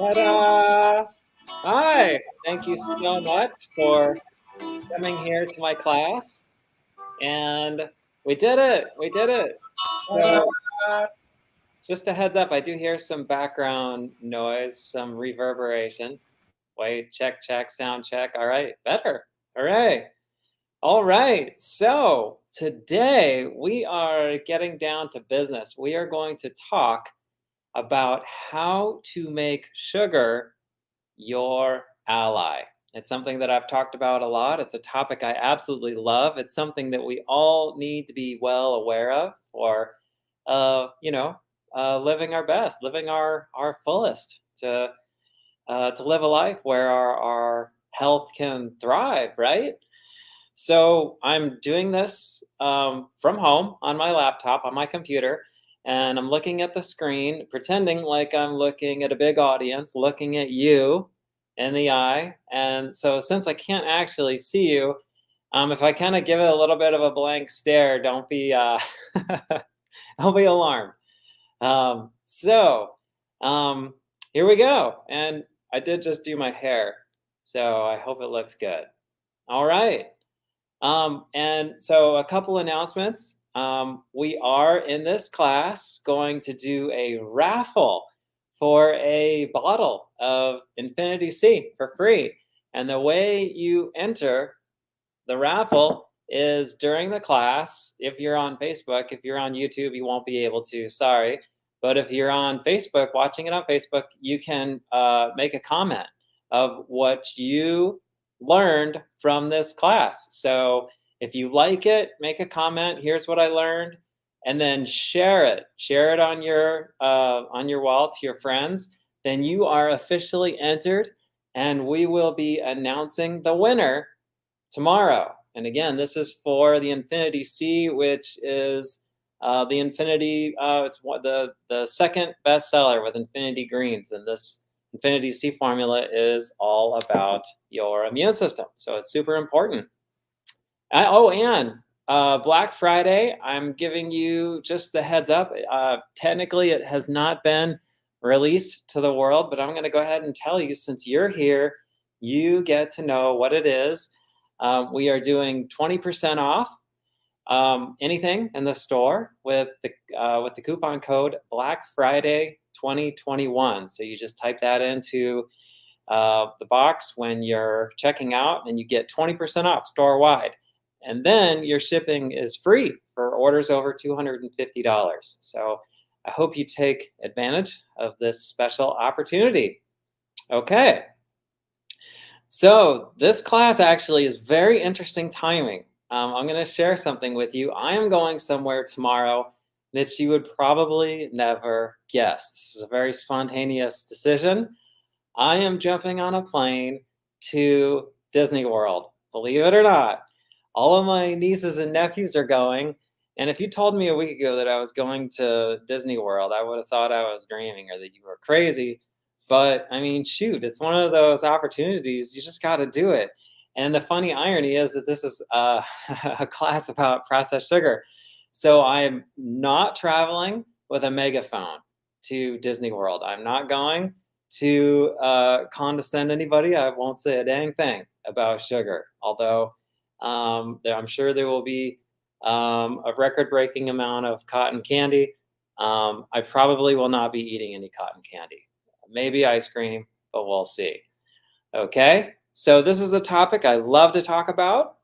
Ta-da! Hi, thank you so much for coming here to my class. And we did it. We did it. So just a heads up, I do hear some background noise, some reverberation. Wait, check, check, sound check. All right, better. All right. All right. So today we are getting down to business. We are going to talk about how to make sugar your ally. It's something that I've talked about a lot. It's a topic I absolutely love. It's something that we all need to be well aware of for, living our best, living our fullest, to live a life where our health can thrive, right? So I'm doing this from home on my laptop, on my computer, and I'm looking at the screen, pretending like I'm looking at a big audience, looking at you in the eye. And so since I can't actually see you, if I kind of give it a little bit of a blank stare, don't be don't be alarmed. Um, so um, Here we go. And I did just do my hair, so I hope it looks good. All right. And so a couple announcements. We are in this class going to do a raffle for a bottle of Infinity C for free. And the way you enter the raffle is during the class. If you're on Facebook, if you're on YouTube, you won't be able to, sorry. But if you're on Facebook, watching it on Facebook, you can make a comment of what you learned from this class. So if you like it, make a comment. Here's what I learned, and then share it. Share it on your wall to your friends. Then you are officially entered, and we will be announcing the winner tomorrow. And again, this is for the Infinity C, which is the Infinity. It's the second bestseller with Infinity Greens, and this Infinity C formula is all about your immune system. So it's super important. And Black Friday, I'm giving you just the heads up. Technically, it has not been released to the world, but I'm going to go ahead and tell you, since you're here, you get to know what it is. We are doing 20% off anything in the store with the coupon code Black Friday 2021. So you just type that into the box when you're checking out, and you get 20% off store wide. And then your shipping is free for orders over $250. So I hope you take advantage of this special opportunity. Okay. So this class actually is very interesting timing. I'm going to share something with you. I am going somewhere tomorrow that you would probably never guess. This is a very spontaneous decision. I am jumping on a plane to Disney World, believe it or not. All of my nieces and nephews are going. And if you told me a week ago that I was going to Disney World, I would have thought I was dreaming or that you were crazy. But I mean, shoot, it's one of those opportunities. You just got to do it. And the funny irony is that this is a class about processed sugar. So I'm not traveling with a megaphone to Disney World. I'm not going to condescend anybody. I won't say a dang thing about sugar, although I'm sure there will be a record-breaking amount of cotton candy. I probably will not be eating any cotton candy. Maybe ice cream, but we'll see. Okay, so this is a topic I love to talk about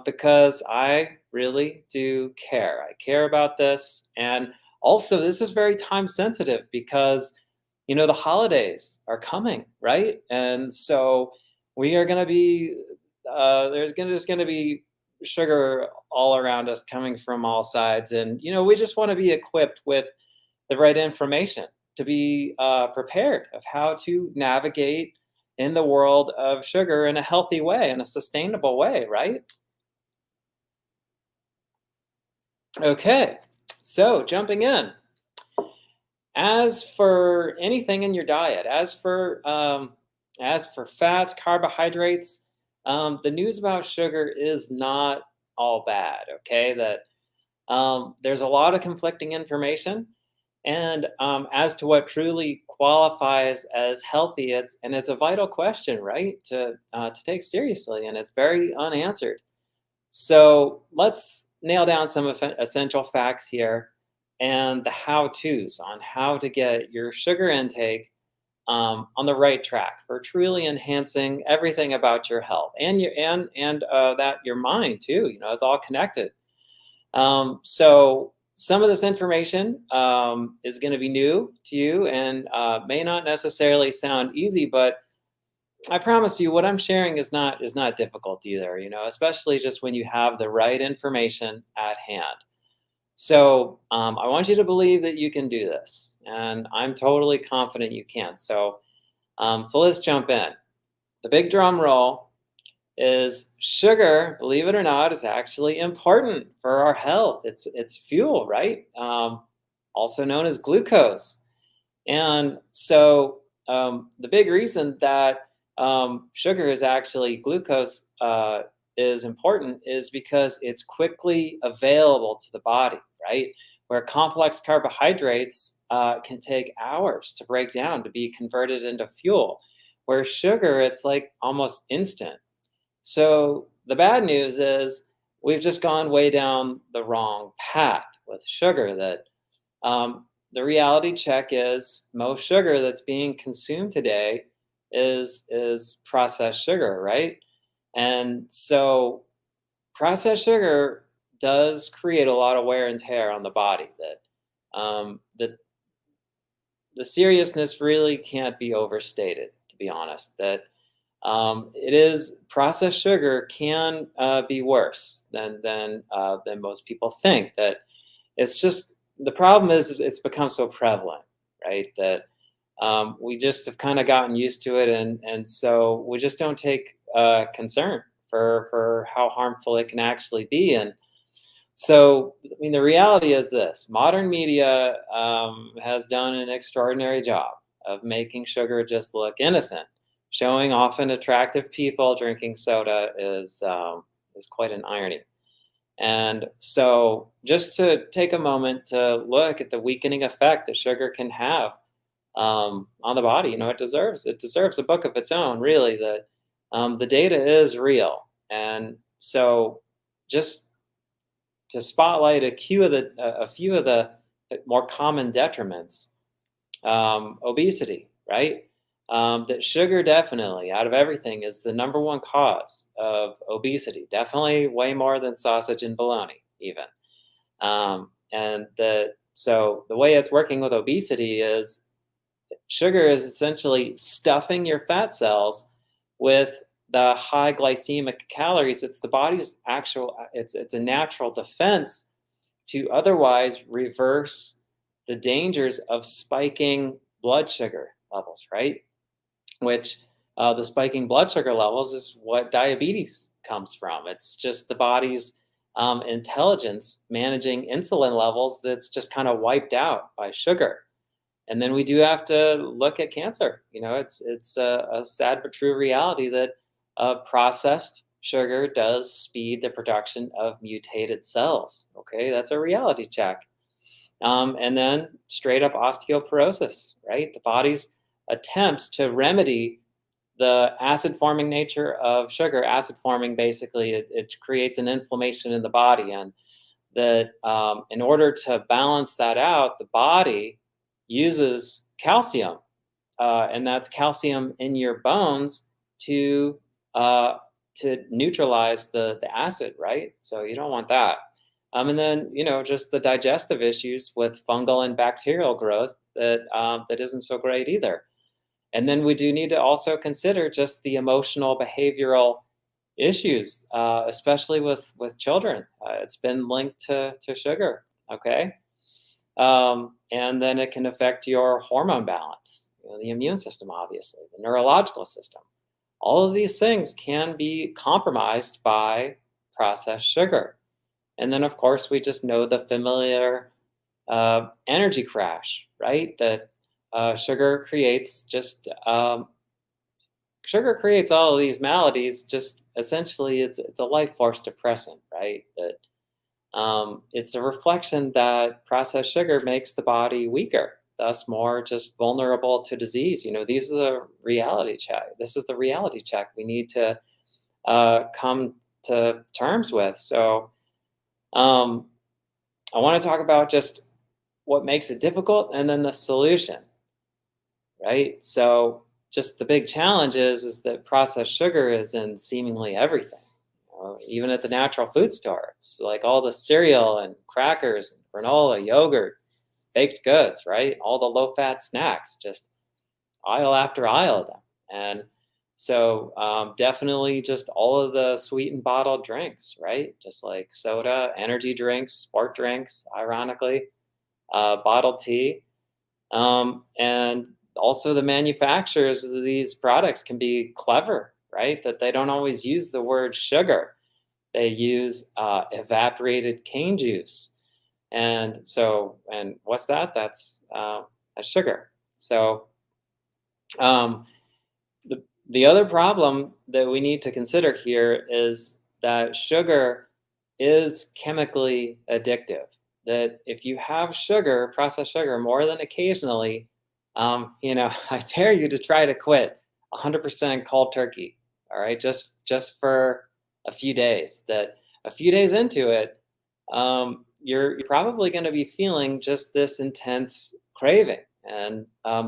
because I really do care. I care about this. And also, this is very time sensitive because, the holidays are coming, right? And so we are going to be, just going to be sugar all around us coming from all sides. And, we just want to be equipped with the right information to be prepared of how to navigate in the world of sugar in a healthy way, in a sustainable way, right? Okay, so jumping in. As for anything in your diet, as for fats, carbohydrates, the news about sugar is not all bad. Okay, that there's a lot of conflicting information, and as to what truly qualifies as healthy. It's a vital question, right? To take seriously, and it's very unanswered. So let's nail down some essential facts here and the how-tos on how to get your sugar intake on the right track for truly enhancing everything about your health and that your mind too. It's all connected. So some of this information is going to be new to you and may not necessarily sound easy, but I promise you, what I'm sharing is not difficult either. Especially just when you have the right information at hand. So I want you to believe that you can do this, and I'm totally confident you can. So let's jump in. The big drum roll is sugar, believe it or not, is actually important for our health. It's fuel, right? Also known as glucose. And so the big reason that sugar is actually glucose is important is because it's quickly available to the body, right? Where complex carbohydrates can take hours to break down to be converted into fuel. Where sugar, it's like almost instant. So the bad news is we've just gone way down the wrong path with sugar. That the reality check is most sugar that's being consumed today is processed sugar, right? And so processed sugar does create a lot of wear and tear on the body. That the seriousness really can't be overstated, to be honest. That it is processed sugar can be worse than most people think. That it's just the problem is it's become so prevalent, right? That we just have kind of gotten used to it, and so we just don't take concern for how harmful it can actually be. And so, I mean, the reality is this: modern media has done an extraordinary job of making sugar just look innocent. Showing often attractive people drinking soda is quite an irony. And so, just to take a moment to look at the weakening effect that sugar can have on the body, it deserves a book of its own. Really, the data is real, and so just to spotlight a few of the more common detriments, obesity, right? That sugar definitely, out of everything, is the number one cause of obesity. Definitely way more than sausage and bologna, even. So the way it's working with obesity is sugar is essentially stuffing your fat cells with the high glycemic calories. It's the body's actual. It's a natural defense to otherwise reverse the dangers of spiking blood sugar levels, right? Which the spiking blood sugar levels is what diabetes comes from. It's just the body's intelligence managing insulin levels that's just kind of wiped out by sugar. And then we do have to look at cancer. It's a sad but true reality that processed sugar does speed the production of mutated cells. Okay, that's a reality check. And then straight up osteoporosis, right? The body's attempts to remedy the acid forming nature of sugar. Acid forming, basically, it creates an inflammation in the body. And that in order to balance that out, the body uses calcium, and that's calcium in your bones to neutralize the acid, right? So you don't want that. And then just the digestive issues with fungal and bacterial growth that isn't so great either. And then we do need to also consider just the emotional behavioral issues, especially with children. It's been linked to sugar. Okay. And then it can affect your hormone balance, the immune system, obviously, the neurological system. All of these things can be compromised by processed sugar. And then, of course, we just know the familiar energy crash, right? That sugar creates sugar creates all of these maladies. Just essentially, it's a life force depressant, right? That it's a reflection that processed sugar makes the body weaker. thus more just vulnerable to disease. These are the reality check. This is the reality check we need to come to terms with. So um, I want to talk about just what makes it difficult and then the solution, right? So just the big challenge is that processed sugar is in seemingly everything. Even at the natural food store, it's like all the cereal and crackers, and granola, yogurt, baked goods, right? All the low-fat snacks, just aisle after aisle of them. And so definitely just all of the sweetened bottled drinks, right? Just like soda, energy drinks, sport drinks, ironically, bottled tea. And also the manufacturers of these products can be clever, right? That they don't always use the word sugar. They use evaporated cane juice. And what's that? That's sugar. So um, the other problem that we need to consider here is that sugar is chemically addictive. That if you have sugar, processed sugar, more than occasionally, I dare you to try to quit 100% cold turkey. All right, just for a few days. That a few days into it, you're probably going to be feeling just this intense craving, and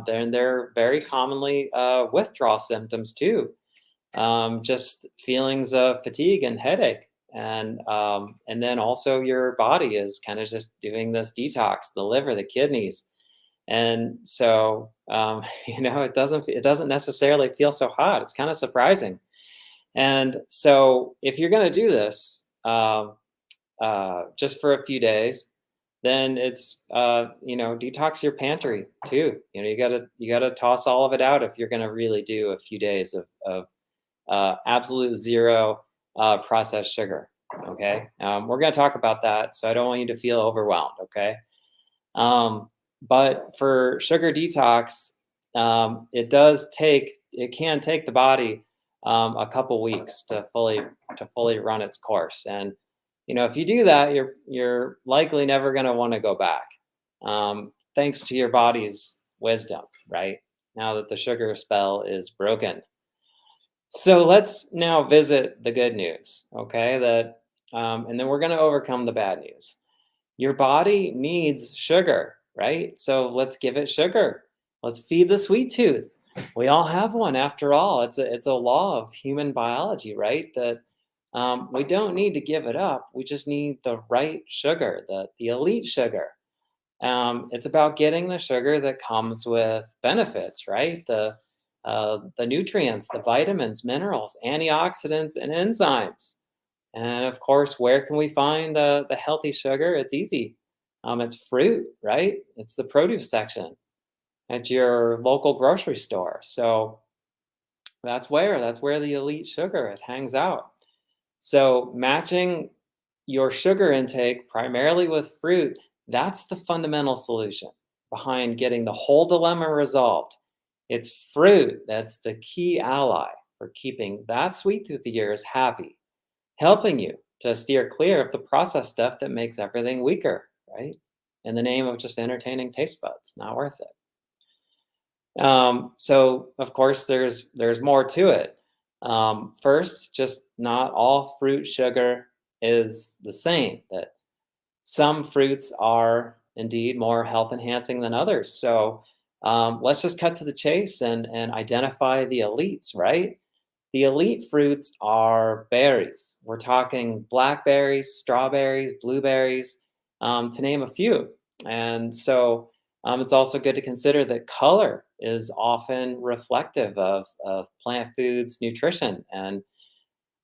then there are very commonly withdrawal symptoms too. Just feelings of fatigue and headache, and then also your body is kind of just doing this detox, the liver, the kidneys, and so it doesn't necessarily feel so hot. It's kind of surprising, and so if you're going to do this just for a few days, then it's detox your pantry too. You gotta toss all of it out if you're going to really do a few days of absolute zero processed sugar. Okay. We're going to talk about that. So I don't want you to feel overwhelmed. Okay. But for sugar detox, it can take the body a couple weeks to fully run its course. And, if you do that, you're likely never going to want to go back. Thanks to your body's wisdom, right? Now that the sugar spell is broken. So let's now visit the good news, okay? And then we're going to overcome the bad news. Your body needs sugar, right? So let's give it sugar. Let's feed the sweet tooth. We all have one, after all. It's a law of human biology, right? That we don't need to give it up. We just need the right sugar, the elite sugar. It's about getting the sugar that comes with benefits, right? The nutrients, the vitamins, minerals, antioxidants, and enzymes. And of course, where can we find the healthy sugar? It's easy. It's fruit, right? It's the produce section at your local grocery store. So that's where the elite sugar, it hangs out. So matching your sugar intake primarily with fruit, that's the fundamental solution behind getting the whole dilemma resolved. It's fruit that's the key ally for keeping that sweet tooth of yours happy, helping you to steer clear of the processed stuff that makes everything weaker, right? In the name of just entertaining taste buds, not worth it. So of course there's more to it. First, just not all fruit sugar is the same. That some fruits are indeed more health enhancing than others. So let's just cut to the chase and identify the elites, right? The elite fruits are berries. We're talking blackberries, strawberries, blueberries, to name a few. And so it's also good to consider that color is often reflective of plant foods nutrition. And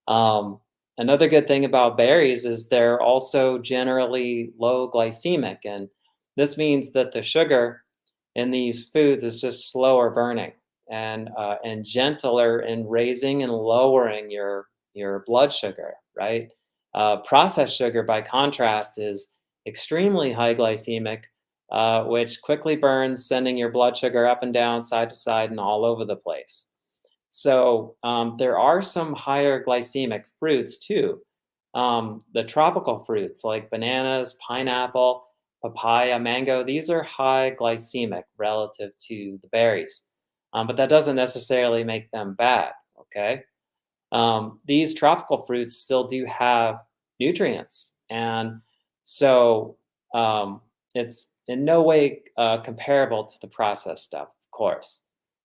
another good thing about berries is they're also generally low glycemic. And this means that the sugar in these foods is just slower burning and gentler in raising and lowering your blood sugar, right? Processed sugar, by contrast, is extremely high glycemic, which quickly burns, sending your blood sugar up and down, side to side, and all over the place. So there are some higher glycemic fruits too. The tropical fruits like bananas, pineapple, papaya, mango, these are high glycemic relative to the berries. But that doesn't necessarily make them bad, okay? These tropical fruits still do have nutrients. And so it's in no way comparable to the processed stuff, of course.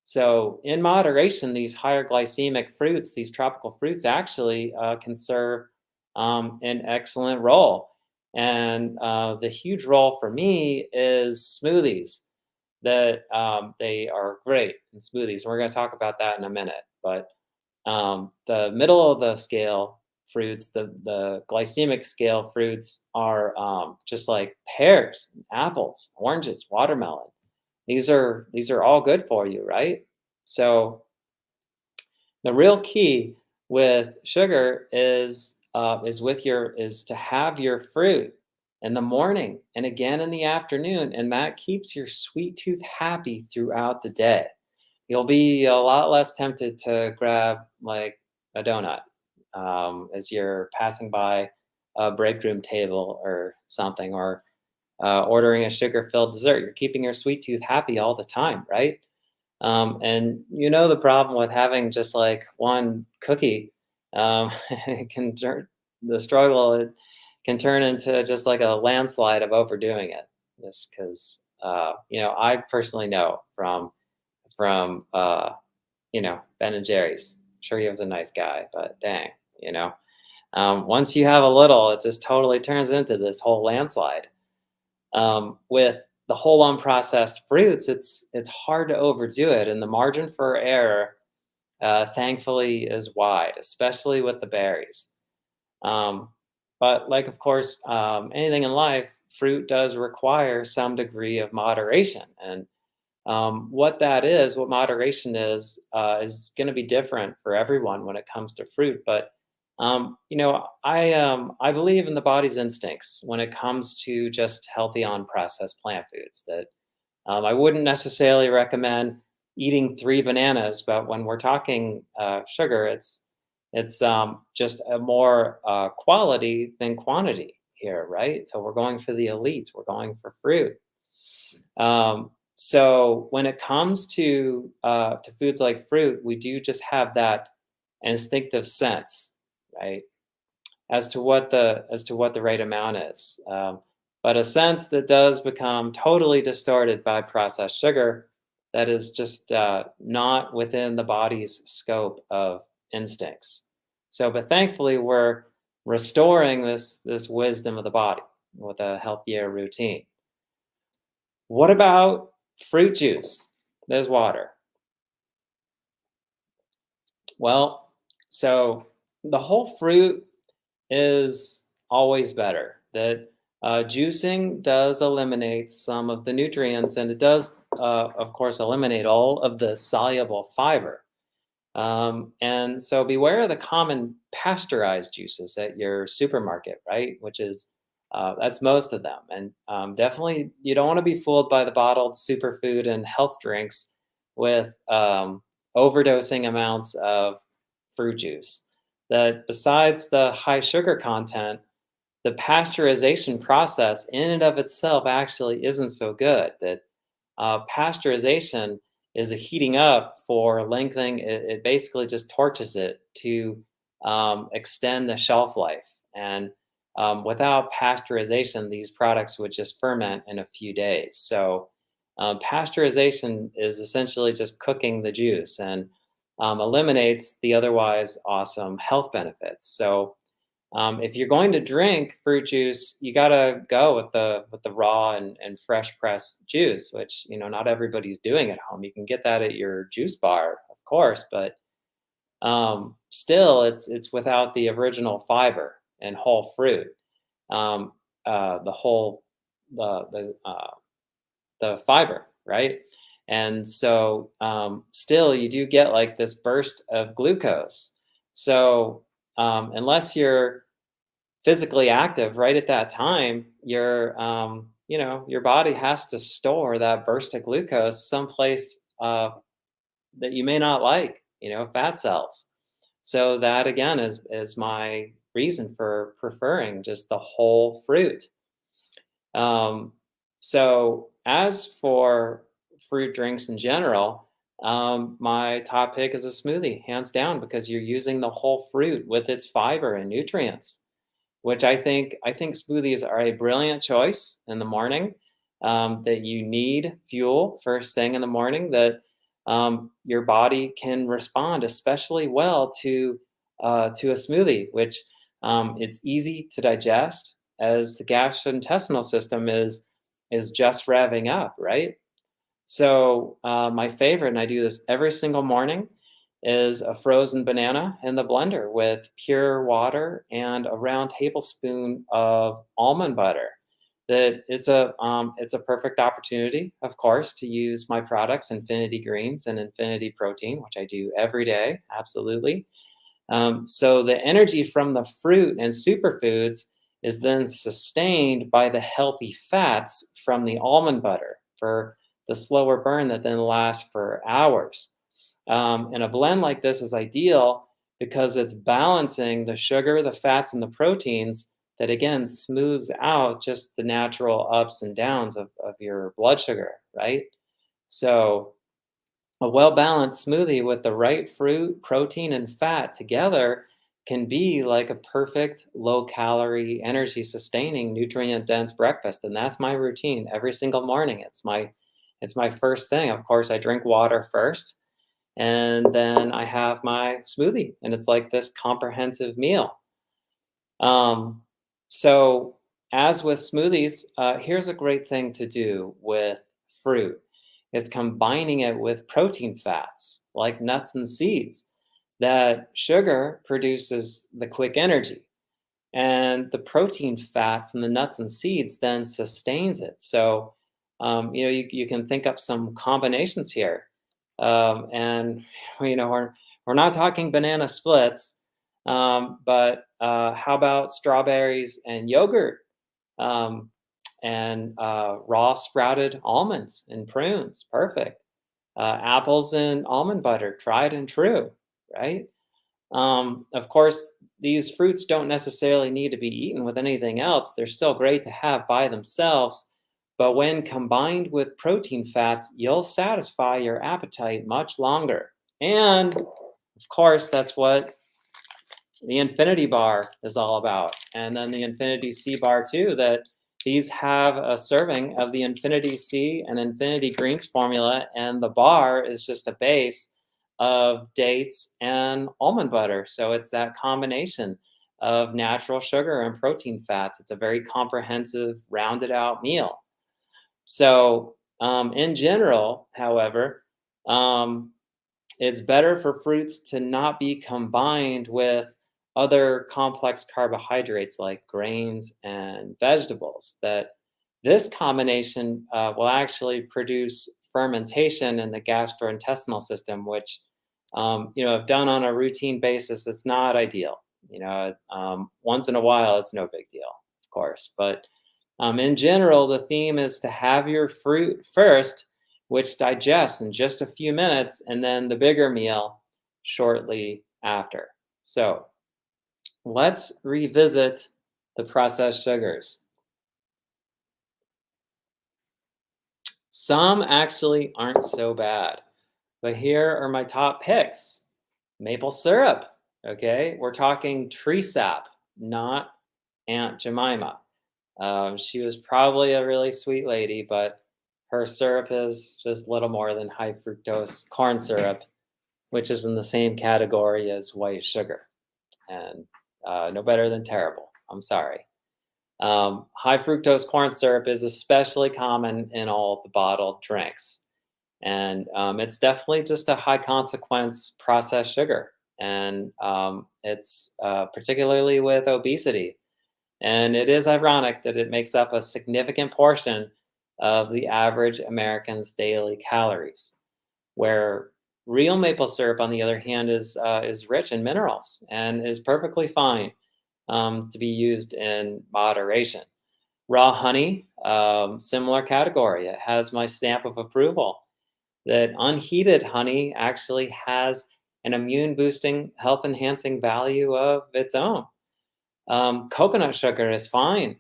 So, in moderation, these higher glycemic fruits, these tropical fruits, actually can serve an excellent role. And the huge role for me is smoothies. That they are great in smoothies. We're going to talk about that in a minute. But the middle of the scale fruits, the glycemic scale fruits are just like pears, apples, oranges, watermelon. These are all good for you, right? So the real key with sugar is to have your fruit in the morning and again in the afternoon, and that keeps your sweet tooth happy throughout the day. You'll be a lot less tempted to grab like a donut as you're passing by a break room table or something, or ordering a sugar-filled dessert. You're keeping your sweet tooth happy all the time, right? And you know the problem with having just like one cookie, it can turn the struggle. It can turn into just like a landslide of overdoing it, just because I personally know from Ben and Jerry's. Sure, he was a nice guy, but dang, you know, once you have a little, it just totally turns into this whole landslide. With the whole unprocessed fruits, it's hard to overdo it, and the margin for error, thankfully, is wide, especially with the berries. Um, but like, of course, anything in life, fruit does require some degree of moderation, and what moderation is going to be different for everyone when it comes to fruit. But I believe in the body's instincts when it comes to just healthy, unprocessed plant foods. That I wouldn't necessarily recommend eating 3 bananas, but when we're talking sugar, it's just a more quality than quantity here, right? So we're going for the elites. We're going for fruit. So when it comes to foods like fruit, we do just have that instinctive sense, right, as to what the right amount is. But a sense that does become totally distorted by processed sugar, that is just not within the body's scope of instincts. So, but thankfully, we're restoring this wisdom of the body with a healthier routine. What about fruit juice? There's water. Well, so the whole fruit is always better. That juicing does eliminate some of the nutrients, and it does, of course, eliminate all of the soluble fiber. And so beware of the common pasteurized juices at your supermarket, right? Which is that's most of them. And definitely, you don't want to be fooled by the bottled superfood and health drinks with overdosing amounts of fruit juice. That besides the high sugar content, the pasteurization process in and of itself actually isn't so good. That pasteurization is a heating up for lengthening. It basically just torches it to extend the shelf life. And without pasteurization, these products would just ferment in a few days. So pasteurization is essentially just cooking the juice and eliminates the otherwise awesome health benefits. So if you're going to drink fruit juice, you gotta go with the raw and fresh pressed juice, which not everybody's doing at home. You can get that at your juice bar, of course, but still, it's without the original fiber and whole fruit. The whole the fiber, right? And so still, you do get like this burst of glucose. So unless you're physically active right at that time, your body has to store that burst of glucose someplace that you may not like, fat cells. So that again is my reason for preferring just the whole fruit. So, as for fruit drinks in general, my top pick is a smoothie, hands down, because you're using the whole fruit with its fiber and nutrients, which I think smoothies are a brilliant choice in the morning. That you need fuel first thing in the morning. That your body can respond especially well to a smoothie, which it's easy to digest as the gastrointestinal system is just revving up, right? So my favorite, and I do this every single morning, is a frozen banana in the blender with pure water and a round tablespoon of almond butter. That it's a perfect opportunity, of course, to use my products, Infinity Greens and Infinity Protein, which I do every day, absolutely. So the energy from the fruit and superfoods is then sustained by the healthy fats from the almond butter for the slower burn that then lasts for hours. And a blend like this is ideal because it's balancing the sugar, the fats, and the proteins that again smooths out just the natural ups and downs of your blood sugar, right? So a well balanced smoothie with the right fruit, protein, and fat together can be like a perfect low calorie, energy sustaining, nutrient dense breakfast. And that's my routine every single morning. It's my first thing. Of course, I drink water first and then I have my smoothie, and it's like this comprehensive meal. Um, so, as with smoothies, here's a great thing to do with fruit. It's combining it with protein fats like nuts and seeds. That sugar produces the quick energy, and the protein fat from the nuts and seeds then sustains it. So, you can think up some combinations here. And, we're not talking banana splits, but how about strawberries and yogurt, um, and raw sprouted almonds and prunes? Perfect. Apples and almond butter, tried and true, right? Of course, these fruits don't necessarily need to be eaten with anything else. They're still great to have by themselves. But when combined with protein fats, you'll satisfy your appetite much longer. And of course, that's what the Infinity Bar is all about. And then the Infinity C Bar, too, that these have a serving of the Infinity C and Infinity Greens formula. And the bar is just a base of dates and almond butter. So it's that combination of natural sugar and protein fats. It's a very comprehensive, rounded out meal. So, in general, however, um, it's better for fruits to not be combined with other complex carbohydrates like grains and vegetables. That this combination will actually produce fermentation in the gastrointestinal system, which, if done on a routine basis, it's not ideal. Once in a while, it's no big deal, of course. But in general, the theme is to have your fruit first, which digests in just a few minutes, and then the bigger meal shortly after. So let's revisit the processed sugars. Some actually aren't so bad, but here are my top picks. Maple syrup, okay? We're talking tree sap, not Aunt Jemima. She was probably a really sweet lady, but her syrup is just little more than high fructose corn syrup, which is in the same category as white sugar, and no better than terrible. I'm sorry. High fructose corn syrup is especially common in all the bottled drinks, and it's definitely just a high consequence processed sugar, and it's particularly with obesity. And it is ironic that it makes up a significant portion of the average American's daily calories, where real maple syrup, on the other hand, is rich in minerals and is perfectly fine to be used in moderation. Raw honey, similar category. It has my stamp of approval. That unheated honey actually has an immune boosting, health enhancing value of its own. Coconut sugar is fine,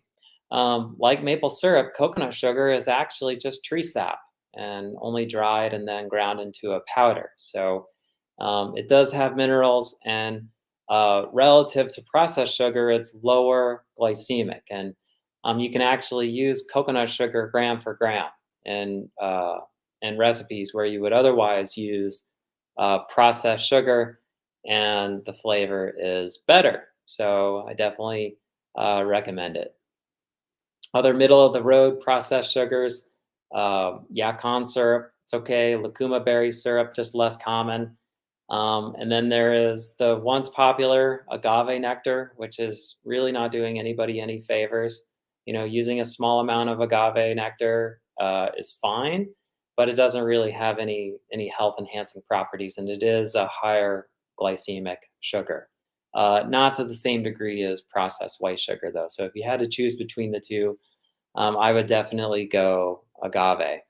Like maple syrup, coconut sugar is actually just tree sap and only dried and then ground into a powder. So it does have minerals, and relative to processed sugar, it's lower glycemic. And you can actually use coconut sugar gram for gram in recipes where you would otherwise use processed sugar, and the flavor is better. So I definitely recommend it. Other middle of the road processed sugars, yacon syrup, it's okay. Lucuma berry syrup, just less common. And then there is the once popular agave nectar, which is really not doing anybody any favors. Using a small amount of agave nectar is fine, but it doesn't really have any health enhancing properties, and it is a higher glycemic sugar. Not to the same degree as processed white sugar, though. So if you had to choose between the two, I would definitely go agave.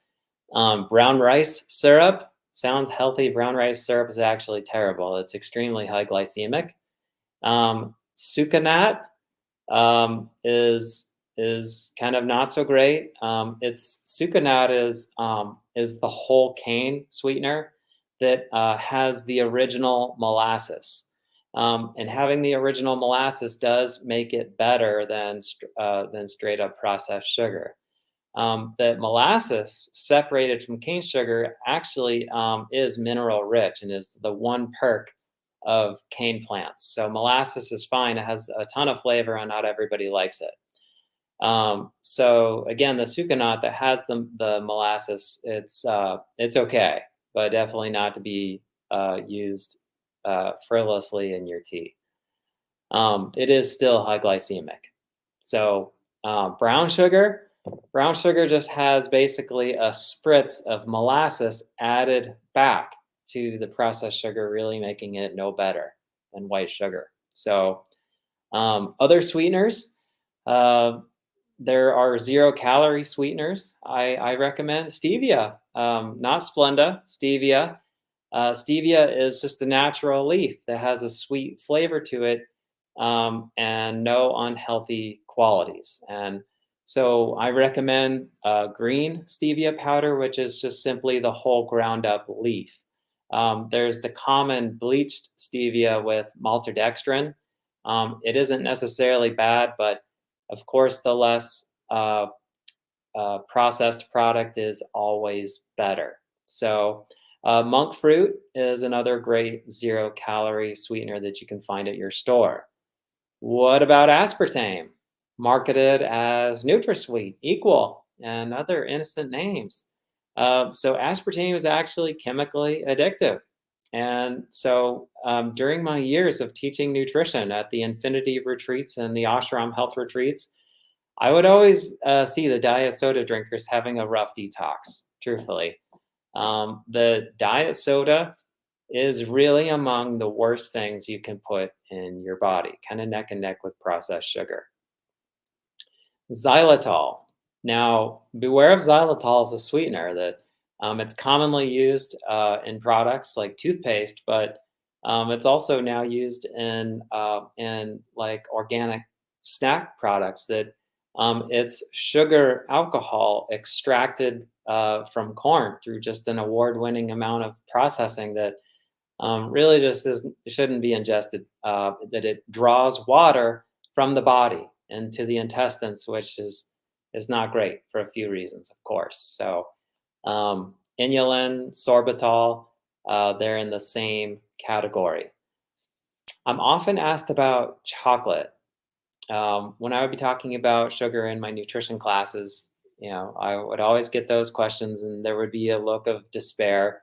Brown rice syrup sounds healthy. Brown rice syrup is actually terrible. It's extremely high glycemic. Sucanat is kind of not so great. It's Sucanat is the whole cane sweetener that has the original molasses. And having the original molasses does make it better than straight up processed sugar. That molasses separated from cane sugar actually is mineral rich and is the one perk of cane plants. So molasses is fine. It has a ton of flavor and not everybody likes it. So again, the sucanat that has the molasses, it's okay, but definitely not to be used frivolously in your tea. It is still high glycemic. So brown sugar. Brown sugar just has basically a spritz of molasses added back to the processed sugar, really making it no better than white sugar. So other sweeteners, there are 0-calorie sweeteners. I recommend stevia, not Splenda, stevia. Stevia is just a natural leaf that has a sweet flavor to it, and no unhealthy qualities. And so I recommend green stevia powder, which is just simply the whole ground up leaf. There's the common bleached stevia with maltodextrin. It isn't necessarily bad, but of course, the less processed product is always better. So monk fruit is another great 0-calorie sweetener that you can find at your store. What about aspartame? Marketed as NutraSweet, Equal, and other innocent names. So aspartame is actually chemically addictive. And so during my years of teaching nutrition at the Infinity retreats and the Ashram health retreats, I would always see the diet soda drinkers having a rough detox, truthfully. The diet soda is really among the worst things you can put in your body, kind of neck and neck with processed sugar. Xylitol. Now, beware of xylitol as a sweetener. That it's commonly used in products like toothpaste, but it's also now used in like organic snack products. That it's sugar alcohol extracted from corn through just an award-winning amount of processing that really just shouldn't be ingested. That it draws water from the body into the intestines, which is not great for a few reasons, of course. So inulin, sorbitol, they're in the same category. I'm often asked about chocolate. When I would be talking about sugar in my nutrition classes, I would always get those questions, and there would be a look of despair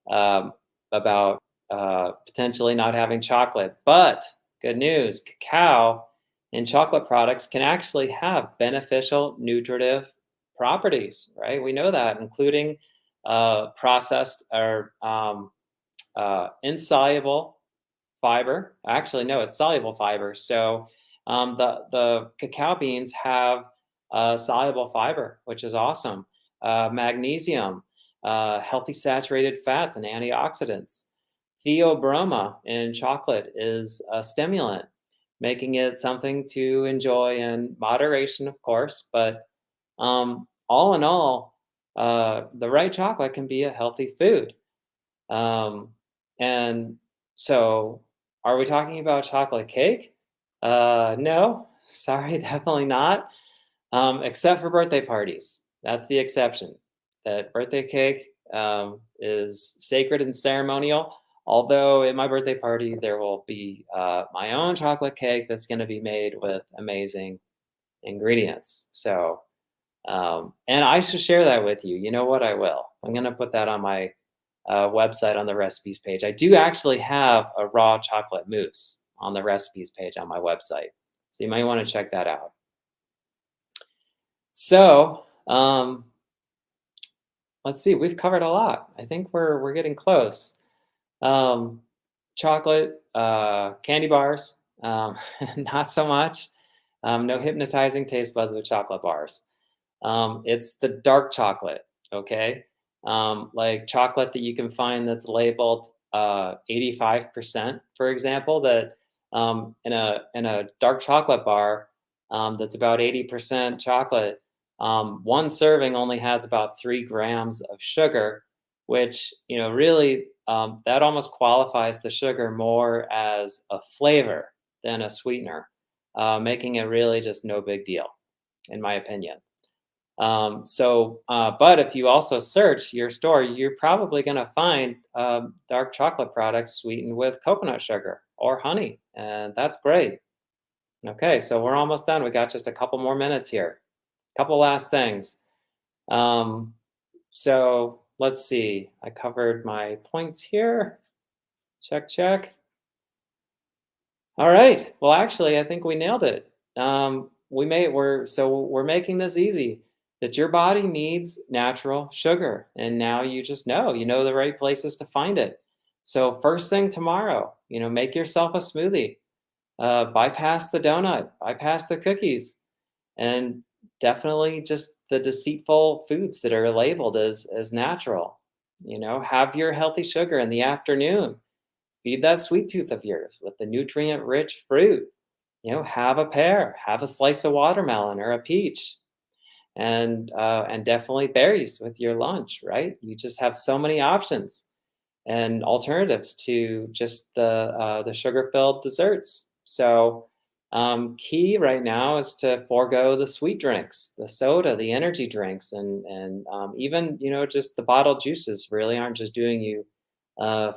about potentially not having chocolate. But good news, cacao and chocolate products can actually have beneficial nutritive properties, right? We know that, including processed or insoluble fiber. Actually, no, it's soluble fiber. So the cacao beans have soluble fiber, which is awesome. Magnesium, healthy saturated fats and antioxidants. Theobroma in chocolate is a stimulant. making it something to enjoy in moderation, of course. But all in all, the right chocolate can be a healthy food. Um, and so, are we talking about chocolate cake? No, sorry, definitely not. Except for birthday parties. That's the exception. That birthday cake is sacred and ceremonial. Although at my birthday party, there will be my own chocolate cake that's going to be made with amazing ingredients. So, and I should share that with you. You know what? I will. I'm going to put that on my website on the recipes page. I do actually have a raw chocolate mousse on the recipes page on my website. So you might want to check that out. So, let's see, we've covered a lot. I think we're getting close. Um, chocolate, candy bars, not so much. No hypnotizing taste buds with chocolate bars. It's the dark chocolate, okay? Like chocolate that you can find that's labeled 85%, for example, that in a dark chocolate bar that's about 80% chocolate, one serving only has about 3 grams of sugar, which really that almost qualifies the sugar more as a flavor than a sweetener, making it really just no big deal, in my opinion. But if you also search your store, you're probably going to find dark chocolate products sweetened with coconut sugar or honey, and that's great. Okay, so we're almost done. We got just a couple more minutes here. Couple last things. Um, so let's see. I covered my points here. Check, check. All right. Well, actually, I think we nailed it. We're making this easy. That your body needs natural sugar, and now you know the right places to find it. So first thing tomorrow, make yourself a smoothie. Bypass the donut, bypass the cookies, and definitely just the deceitful foods that are labeled as natural. Have your healthy sugar in the afternoon. Feed that sweet tooth of yours with the nutrient rich fruit. Have a pear, have a slice of watermelon or a peach, and definitely berries with your lunch, right? You just have so many options and alternatives to just the sugar-filled desserts. So key right now is to forego the sweet drinks, the soda, the energy drinks, and even just the bottled juices really aren't just doing you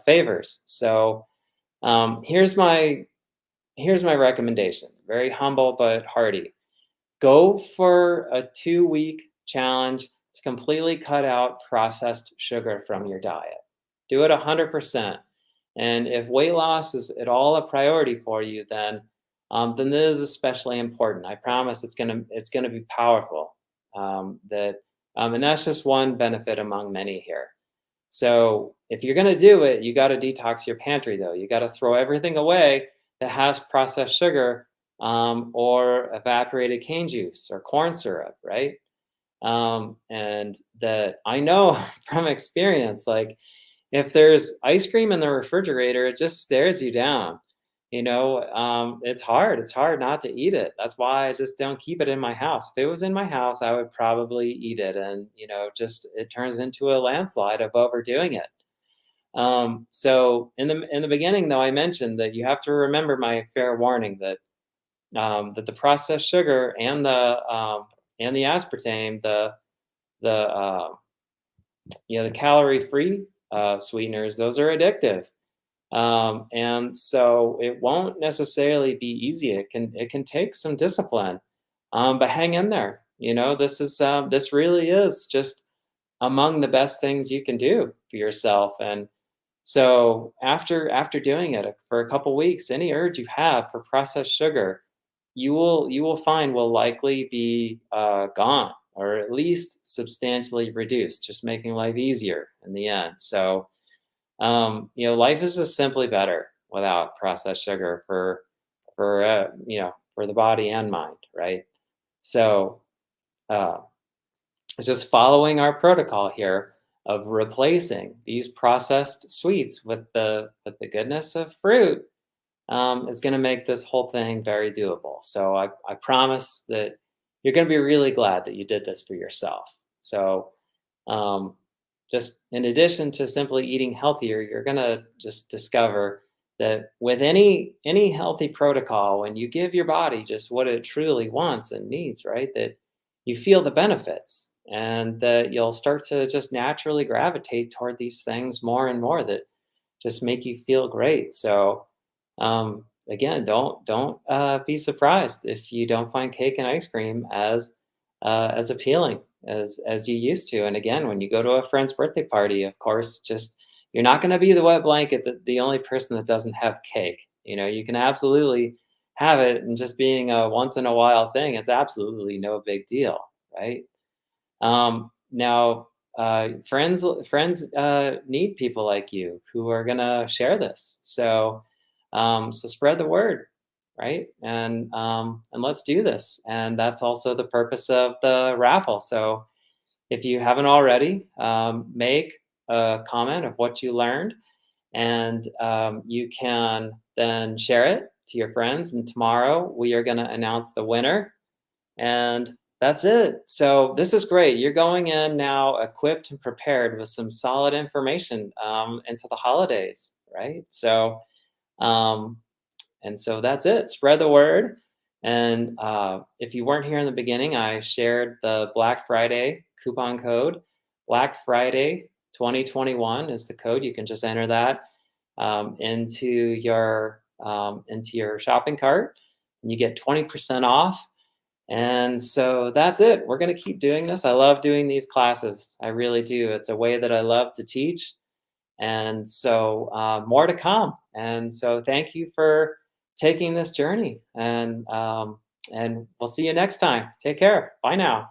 favors. So here's my recommendation. Very humble but hearty. Go for a 2-week challenge to completely cut out processed sugar from your diet. Do it 100%. And if weight loss is at all a priority for you, then this is especially important. I promise it's gonna be powerful. And that's just one benefit among many here. So if you're gonna do it, you got to detox your pantry, though. You got to throw everything away that has processed sugar, or evaporated cane juice or corn syrup, right? And that I know from experience, like if there's ice cream in the refrigerator, it just stares you down. It's hard. It's hard not to eat it. That's why I just don't keep it in my house. If it was in my house, I would probably eat it, and just it turns into a landslide of overdoing it. So in the beginning, though, I mentioned that you have to remember my fair warning that the processed sugar and the aspartame, the the calorie free sweeteners, those are addictive. And so it won't necessarily be easy. It can take some discipline, but hang in there. This really is just among the best things you can do for yourself. And so after doing it for a couple weeks, any urge you have for processed sugar, you will find will likely be gone, or at least substantially reduced, just making life easier in the end. So life is just simply better without processed sugar for the body and mind, right? So uh, just following our protocol here of replacing these processed sweets with the goodness of fruit, is going to make this whole thing very doable. So I promise that you're going to be really glad that you did this for yourself. So um, just in addition to simply eating healthier, you're going to just discover that with any healthy protocol, when you give your body just what it truly wants and needs, right, that you feel the benefits and that you'll start to just naturally gravitate toward these things more and more that just make you feel great. So again, don't be surprised if you don't find cake and ice cream as appealing as you used to. And again, when you go to a friend's birthday party, of course, just you're not going to be the wet blanket, the only person that doesn't have cake. You know, you can absolutely have it, and just being a once in a while thing, it's absolutely no big deal, right? Now, friends need people like you who are gonna share this. So spread the word, right? And let's do this. And that's also the purpose of the raffle. So if you haven't already, make a comment of what you learned, and you can then share it to your friends. And tomorrow we are going to announce the winner, and that's it. So this is great. You're going in now equipped and prepared with some solid information into the holidays, right? Um, so that's it. Spread the word. And if you weren't here in the beginning, I shared the Black Friday coupon code. Black Friday 2021 is the code. You can just enter that into your shopping cart, and you get 20% off. And so that's it. We're going to keep doing this. I love doing these classes. I really do. It's a way that I love to teach. And so more to come. And so thank you for taking this journey. And we'll see you next time. Take care. Bye now.